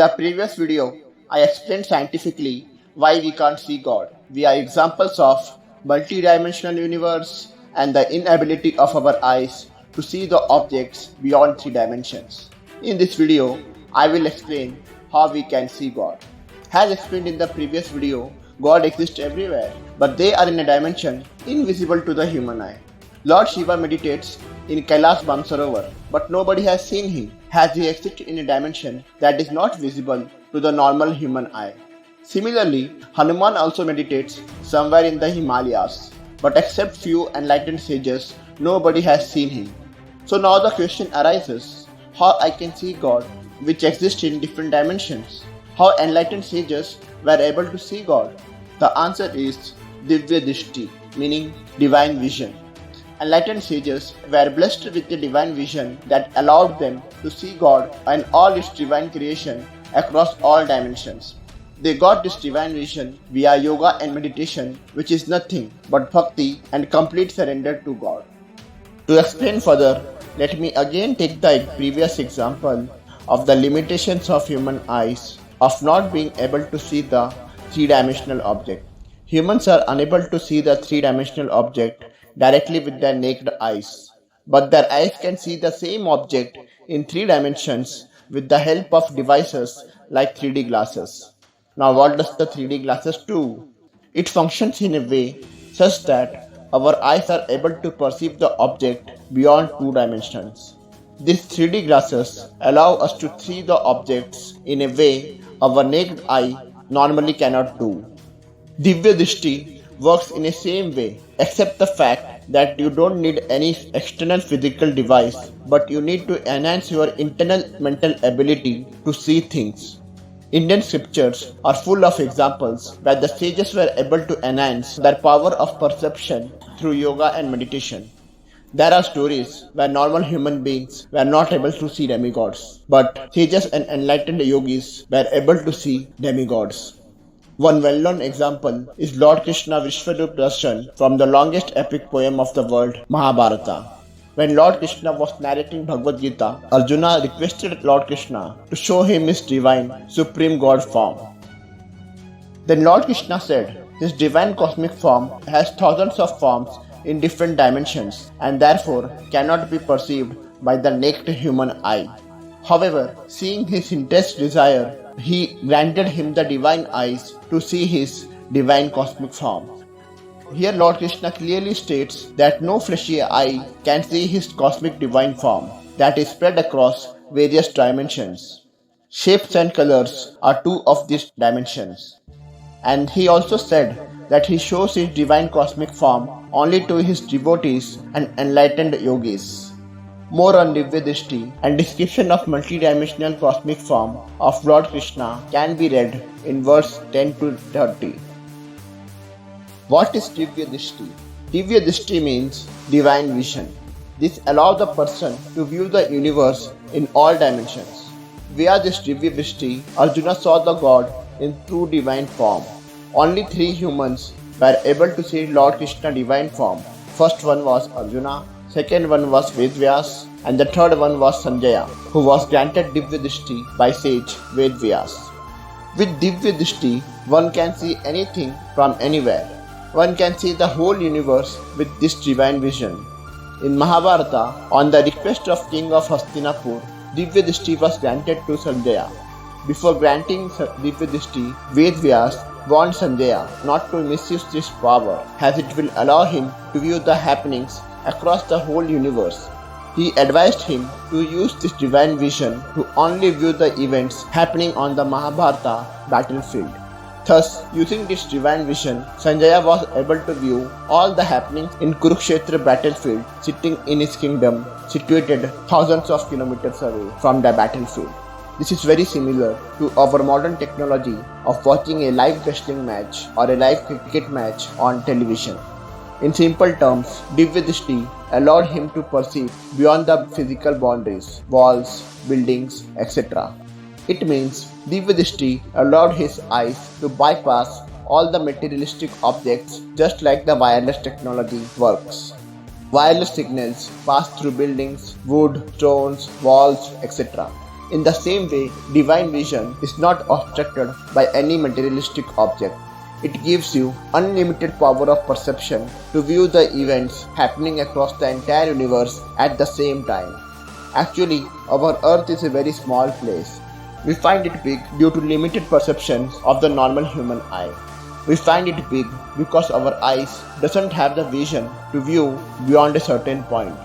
the previous video, I explained scientifically why we can't see God via examples of multidimensional universe and the inability of our eyes to see the objects beyond three dimensions. In this video, I will explain how we can see God. As explained in the previous video, God exists everywhere, but they are in a dimension invisible to the human eye. Lord Shiva meditates in Kailash Mansarovar, but nobody has seen him, as he exists in a dimension that is not visible to the normal human eye. Similarly, Hanuman also meditates somewhere in the Himalayas, but except few enlightened sages, nobody has seen him. So now the question arises, how I can see God, which exists in different dimensions? How enlightened sages were able to see God? The answer is Divya Dishti, meaning divine vision. Enlightened sages were blessed with a divine vision that allowed them to see God and all its divine creation across all dimensions. They got this divine vision via yoga and meditation, which is nothing but bhakti and complete surrender to God. To explain further, let me again take the previous example of the limitations of human eyes of not being able to see the three-dimensional object. Humans are unable to see the three-dimensional object directly with their naked eyes, but their eyes can see the same object in three dimensions with the help of devices like 3D glasses. Now, what does the 3D glasses do? It functions in a way such that our eyes are able to perceive the object beyond two dimensions. These 3D glasses allow us to see the objects in a way our naked eye normally cannot do. Divya Dishti works in the same way, except the fact that you don't need any external physical device, but you need to enhance your internal mental ability to see things. Indian scriptures are full of examples where the sages were able to enhance their power of perception through yoga and meditation. There are stories where normal human beings were not able to see demigods, but sages and enlightened yogis were able to see demigods. One well-known example is Lord Krishna Vishwarup Darshan from the longest epic poem of the world, Mahabharata. When Lord Krishna was narrating Bhagavad Gita, Arjuna requested Lord Krishna to show him his divine, supreme God form. Then Lord Krishna said, his divine cosmic form has thousands of forms in different dimensions and therefore cannot be perceived by the naked human eye. However, seeing his intense desire, he granted him the divine eyes to see his divine cosmic form. Here Lord Krishna clearly states that no fleshy eye can see his cosmic divine form that is spread across various dimensions. Shapes and colors are two of these dimensions. And he also said that he shows his divine cosmic form only to his devotees and enlightened yogis. More on Divya Dishti and description of multidimensional cosmic form of Lord Krishna can be read in verse 10 to 30. What is Divya Dishti? Divya Dishti means divine vision. This allows the person to view the universe in all dimensions. Via this Divya Dishti, Arjuna saw the God in true divine form. Only three humans were able to see Lord Krishna divine form. First one was Arjuna, second one was Vedvyas, and the third one was Sanjaya, who was granted Divya Dishti by sage Vedvyas. With Divya Dishti, one can see anything from anywhere. One can see the whole universe with this divine vision. In Mahabharata, on the request of King of Hastinapur, Divya Dishti was granted to Sanjaya. Before granting Divya Dishti, Vedvyas warned Sanjaya not to misuse this power, as it will allow him to view the happenings across the whole universe. He advised him to use this divine vision to only view the events happening on the Mahabharata battlefield. Thus, using this divine vision, Sanjaya was able to view all the happenings in Kurukshetra battlefield sitting in his kingdom situated thousands of kilometers away from the battlefield. This is very similar to our modern technology of watching a live wrestling match or a live cricket match on television. In simple terms, Divya Dishti allowed him to perceive beyond the physical boundaries, walls, buildings, etc. It means Divya Dishti allowed his eyes to bypass all the materialistic objects just like the wireless technology works. Wireless signals pass through buildings, wood, stones, walls, etc. In the same way, divine vision is not obstructed by any materialistic object. It gives you unlimited power of perception to view the events happening across the entire universe at the same time. Actually, our earth is a very small place. We find it big due to limited perceptions of the normal human eye. We find it big because our eyes doesn't have the vision to view beyond a certain point.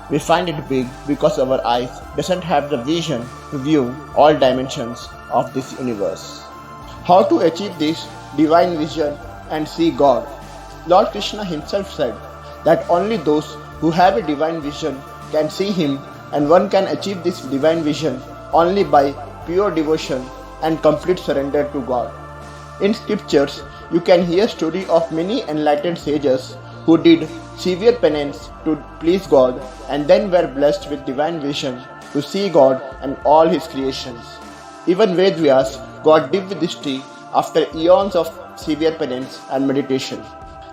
We find it big because our eyes doesn't have the vision to view all dimensions of this universe. How to achieve this divine vision and see God? Lord Krishna himself said that only those who have a divine vision can see him, and one can achieve this divine vision only by pure devotion and complete surrender to God. In scriptures, you can hear story of many enlightened sages who did severe penance to please God and then were blessed with divine vision to see God and all his creations. Even Vedvyas got Divya Dishti after eons of severe penance and meditation.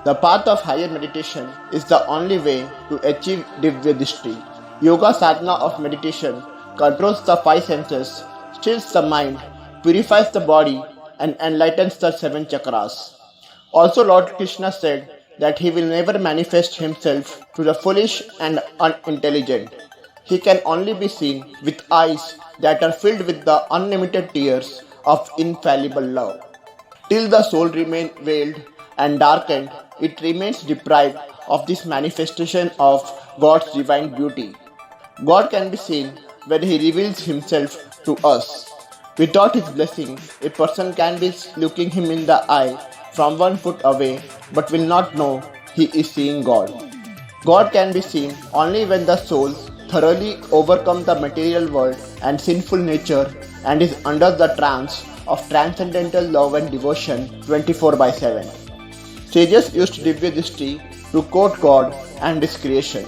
The path of higher meditation is the only way to achieve Divya Dishti. Yoga sadhana of meditation controls the five senses, stills the mind, purifies the body, and enlightens the seven chakras. Also, Lord Krishna said that he will never manifest himself to the foolish and unintelligent. He can only be seen with eyes that are filled with the unlimited tears of infallible love. Till the soul remains veiled and darkened, it remains deprived of this manifestation of God's divine beauty. God can be seen when he reveals himself to us. Without his blessing, a person can be looking him in the eye from 1 foot away but will not know he is seeing God. God can be seen only when the soul thoroughly overcomes the material world and sinful nature and is under the trance of transcendental love and devotion 24 by 7. Sages used Divya Dishti to quote God and his creation.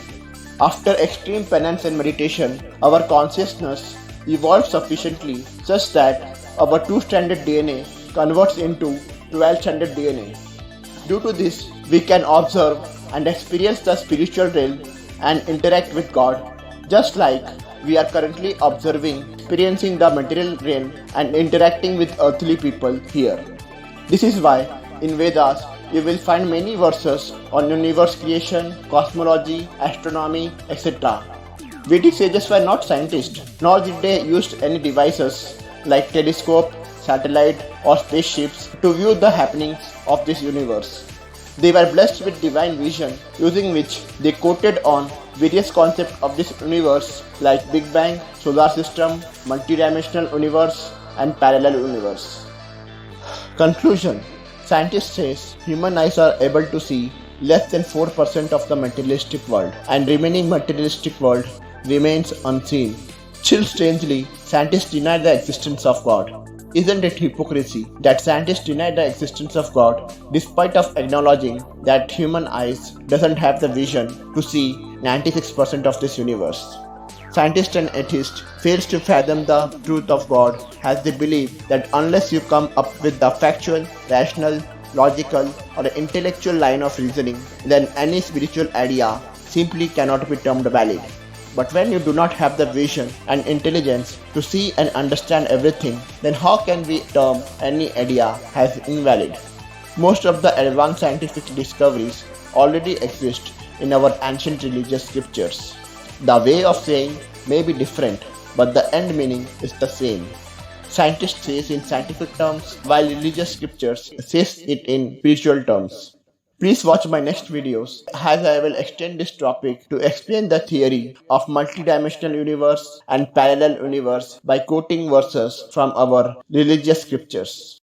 After extreme penance and meditation, our consciousness evolved sufficiently such that our two-stranded DNA converts into 12-stranded DNA. Due to this, we can observe and experience the spiritual realm and interact with God, just like we are currently observing, experiencing the material realm and interacting with earthly people here. This is why in Vedas you will find many verses on universe creation, cosmology, astronomy, etc. Vedic sages were not scientists, nor did they use any devices like telescope, satellite, or spaceships to view the happenings of this universe. They were blessed with divine vision, using which they quoted on various concepts of this universe like Big Bang, solar system, multidimensional universe, and parallel universe. Conclusion. Scientists say human eyes are able to see less than 4% of the materialistic world, and remaining materialistic world remains unseen. Still strangely, scientists deny the existence of God. Isn't it hypocrisy that scientists deny the existence of God despite of acknowledging that human eyes doesn't have the vision to see 96% of this universe? Scientists and atheists fails to fathom the truth of God as they believe that unless you come up with the factual, rational, logical or intellectual line of reasoning, then any spiritual idea simply cannot be termed valid. But when you do not have the vision and intelligence to see and understand everything, then how can we term any idea as invalid? Most of the advanced scientific discoveries already exist in our ancient religious scriptures. The way of saying may be different, but the end meaning is the same. Scientists say in scientific terms, while religious scriptures says it in spiritual terms. Please watch my next videos as I will extend this topic to explain the theory of multidimensional universe and parallel universe by quoting verses from our religious scriptures.